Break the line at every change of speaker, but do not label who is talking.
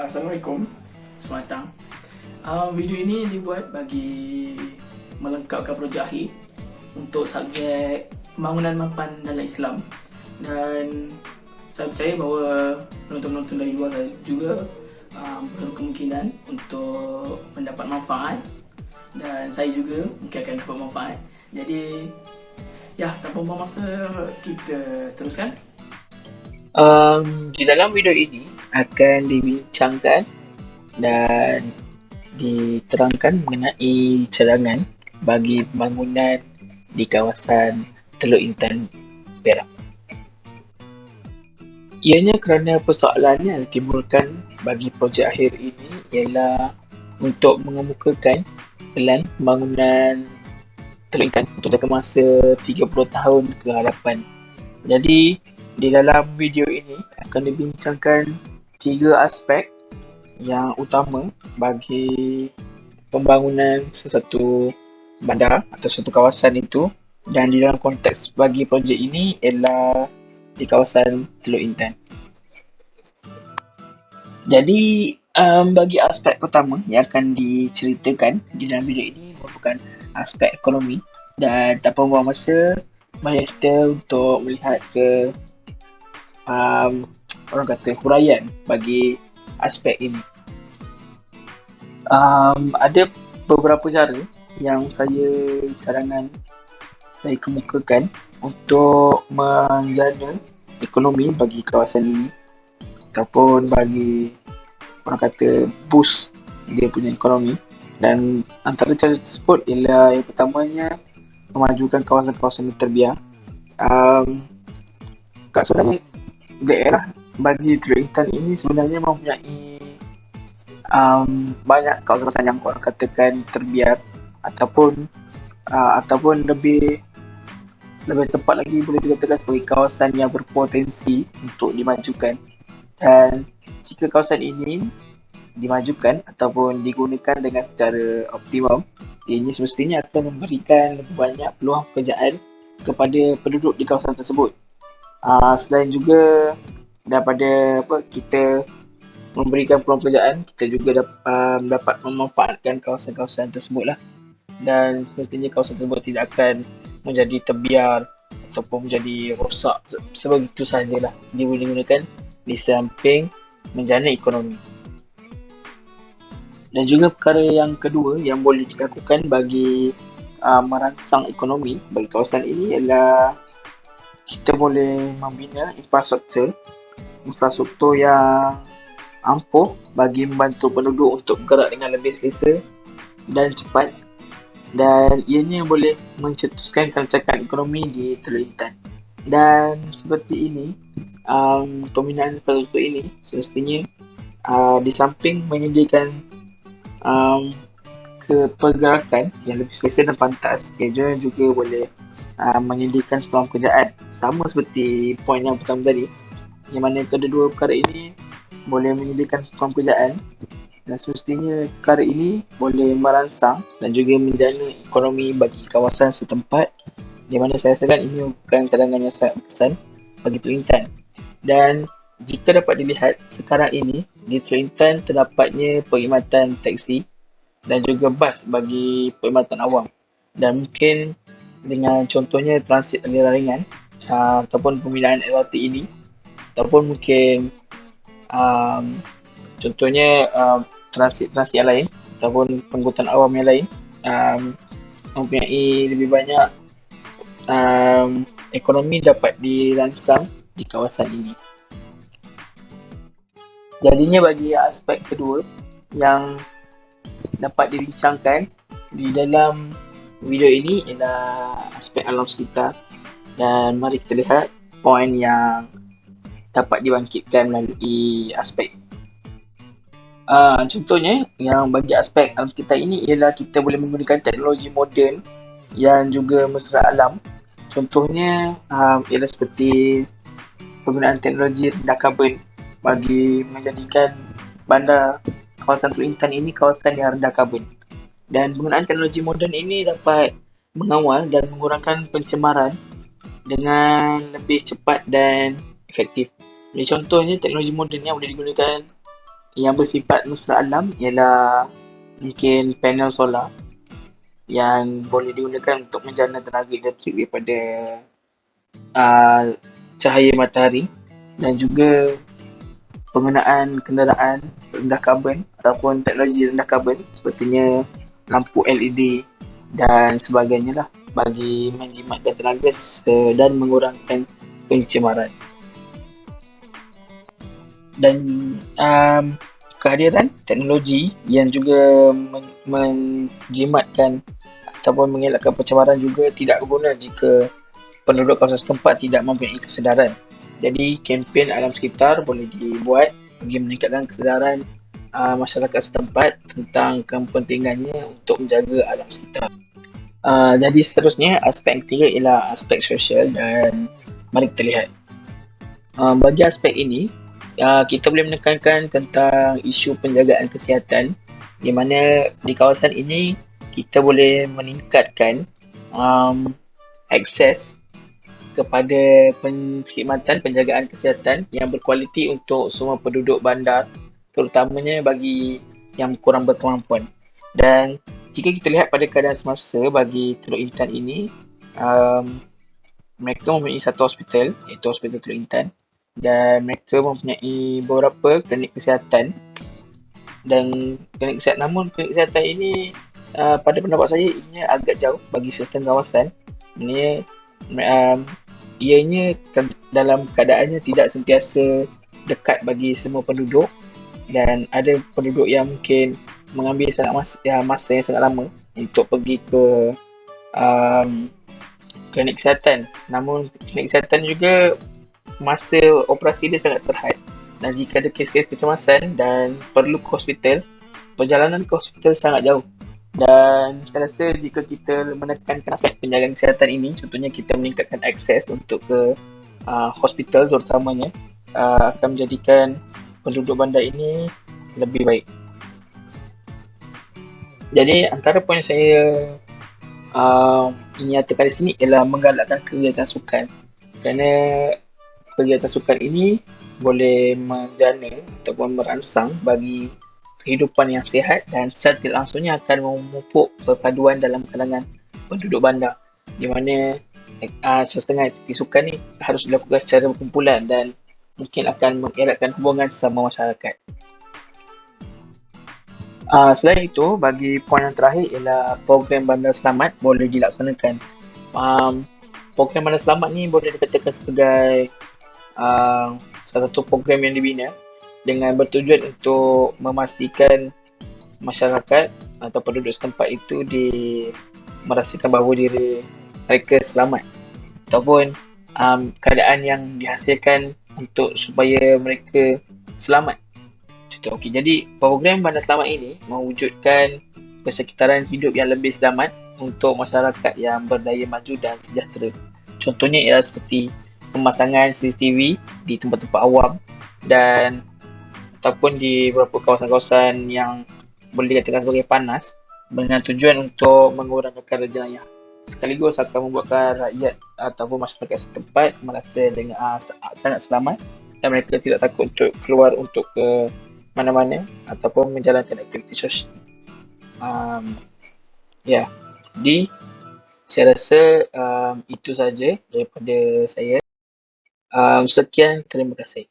Assalamualaikum, selamat datang. Video ini dibuat bagi melengkapkan projek akhir untuk subjek pembangunan mapan dalam Islam. Dan saya percaya bahawa penonton-penonton dari luar juga berkemungkinan untuk mendapat manfaat, dan saya juga mungkin akan dapat manfaat. Jadi ya, tanpa buang masa, kita teruskan.
Di dalam video ini akan dibincangkan dan diterangkan mengenai cadangan bagi bangunan di kawasan Teluk Intan, Perak. Ianya kerana persoalan yang ditimbulkan bagi projek akhir ini ialah untuk mengemukakan pelan pembangunan Teluk Intan untuk jangka masa 30 tahun ke hadapan. Jadi, di dalam video ini akan dibincangkan 3 aspek yang utama bagi pembangunan sesuatu bandar atau suatu kawasan itu, dan di dalam konteks bagi projek ini ialah di kawasan Teluk Intan. Jadi bagi aspek pertama yang akan diceritakan di dalam video ini merupakan aspek ekonomi, dan tanpa membuang masa, mari kita untuk melihat ke orang kata huraian bagi aspek ini. Ada beberapa cara yang saya kemukakan untuk menjana ekonomi bagi kawasan ini, ataupun bagi orang kata boost dia punya ekonomi. Dan antara cara tersebut ialah yang pertamanya memajukan kawasan-kawasan terbiar. Kat sebenarnya daerah bagi Teluk Intan ini sebenarnya mempunyai banyak kawasan-kawasan yang orang katakan terbiar, ataupun lebih tepat lagi boleh dikatakan sebagai kawasan yang berpotensi untuk dimajukan. Dan jika kawasan ini dimajukan ataupun digunakan dengan secara optimum, ianya semestinya akan memberikan lebih banyak peluang pekerjaan kepada penduduk di kawasan tersebut. Selain juga daripada kita memberikan peluang pekerjaan, kita juga dapat memanfaatkan kawasan-kawasan tersebut lah. Dan semestinya kawasan tersebut tidak akan menjadi terbiar ataupun menjadi rosak sebegitu sahajalah. Dia boleh digunakan di samping menjana ekonomi. Dan juga perkara yang kedua yang boleh dilakukan bagi merangsang ekonomi bagi kawasan ini ialah kita boleh membina infrastruktur yang ampuh bagi membantu penduduk untuk bergerak dengan lebih selesa dan cepat, dan ianya boleh mencetuskan kelancaran ekonomi di Teluk Intan. Dan seperti ini, pembinaan infrastruktur ini semestinya di samping menyediakan pergerakan yang lebih selesa dan pantas, ia juga boleh menyediakan peluang pekerjaan, sama seperti poin yang pertama tadi, yang mana kedua perkara ini boleh menyediakan peluang pekerjaan, dan semestinya perkara ini boleh merangsang dan juga menjana ekonomi bagi kawasan setempat, di mana saya rasakan ini bukan cadangan yang sangat berkesan bagi Teluk Intan. Dan jika dapat dilihat sekarang ini di Teluk Intan terdapatnya perkhidmatan teksi dan juga bas bagi perkhidmatan awam, dan mungkin dengan contohnya transit aliran ringan ataupun pembinaan LRT ini, ataupun mungkin contohnya transit yang lain ataupun pengangkutan awam yang lain, mempunyai lebih banyak ekonomi dapat dirangsang di kawasan ini. Jadinya bagi aspek kedua yang dapat dibincangkan di dalam video ini ialah aspek alam sekitar, dan mari kita lihat poin yang dapat dibangkitkan melalui aspek. Contohnya yang bagi aspek alam sekitar ini ialah kita boleh menggunakan teknologi moden yang juga mesra alam. Contohnya ialah seperti penggunaan teknologi rendah karbon bagi menjadikan bandar kawasan Teluk Intan ini kawasan yang rendah karbon. Dan penggunaan teknologi moden ini dapat mengawal dan mengurangkan pencemaran dengan lebih cepat dan efektif. Jadi contohnya teknologi moden yang boleh digunakan yang bersifat mesra alam ialah mungkin panel solar yang boleh digunakan untuk menjana tenaga elektrik daripada uh, cahaya matahari, dan juga penggunaan kenderaan rendah karbon ataupun teknologi rendah karbon sepertinya lampu LED dan sebagainya lah, bagi menjimatkan tenaga dan mengurangkan pencemaran. Dan kehadiran teknologi yang juga menjimatkan ataupun mengelakkan pencemaran juga tidak berguna jika penduduk kawasan setempat tidak mempunyai kesedaran. Jadi kempen alam sekitar boleh dibuat bagi meningkatkan kesedaran masyarakat setempat tentang kepentingannya untuk menjaga alam sekitar. Jadi seterusnya, aspek yang ketiga ialah aspek sosial, dan mari kita lihat. Bagi aspek ini, kita boleh menekankan tentang isu penjagaan kesihatan, di mana di kawasan ini kita boleh meningkatkan akses kepada perkhidmatan penjagaan kesihatan yang berkualiti untuk semua penduduk bandar, terutamanya bagi yang kurang berkemampuan. Dan jika kita lihat pada keadaan semasa bagi Teluk Intan ini, mereka mempunyai satu hospital, iaitu Hospital Teluk Intan, dan mereka mempunyai beberapa klinik kesihatan. Dan namun klinik kesihatan ini pada pendapat saya ianya agak jauh bagi sistem kawasan. Ianya dalam keadaannya tidak sentiasa dekat bagi semua penduduk, dan ada penduduk yang mungkin mengambil masa yang sangat lama untuk pergi ke klinik kesihatan. Namun klinik kesihatan juga masa operasi dia sangat terhad, dan jika ada kes-kes kecemasan dan perlu ke hospital, perjalanan ke hospital sangat jauh. Dan saya rasa jika kita menekankan aspek penjagaan kesihatan ini, contohnya kita meningkatkan akses untuk ke hospital terutamanya, akan menjadikan penduduk bandar ini lebih baik. Jadi antara poin saya nyatakan di sini ialah menggalakkan kegiatan sukan, kerana kegiatan sukan ini boleh menjana ataupun merangsang bagi kehidupan yang sihat, dan secara tidak langsungnya akan memupuk perpaduan dalam kalangan penduduk bandar, di mana setengah aktiviti sukan ni harus dilakukan secara berkumpulan dan mungkin akan mengeratkan hubungan sesama masyarakat. Selain itu, bagi poin yang terakhir ialah program bandar selamat boleh dilaksanakan. Program bandar selamat ni boleh dikatakan sebagai salah satu program yang dibina dengan bertujuan untuk memastikan masyarakat atau penduduk setempat itu merasakan bahawa diri mereka selamat, ataupun keadaan yang dihasilkan untuk supaya mereka selamat. Contoh, jadi program bandar selamat ini mewujudkan persekitaran hidup yang lebih selamat untuk masyarakat yang berdaya maju dan sejahtera. Contohnya ialah seperti pemasangan CCTV di tempat-tempat awam, dan ataupun di beberapa kawasan-kawasan yang boleh dikatakan sebagai panas, dengan tujuan untuk mengurangkan jenayah, sekaligus akan membuatkan rakyat ataupun masyarakat setempat merasa dengan sangat selamat, dan mereka tidak takut untuk keluar untuk ke mana-mana ataupun menjalankan aktiviti sosial. Saya rasa itu saja daripada saya. Sekian, terima kasih.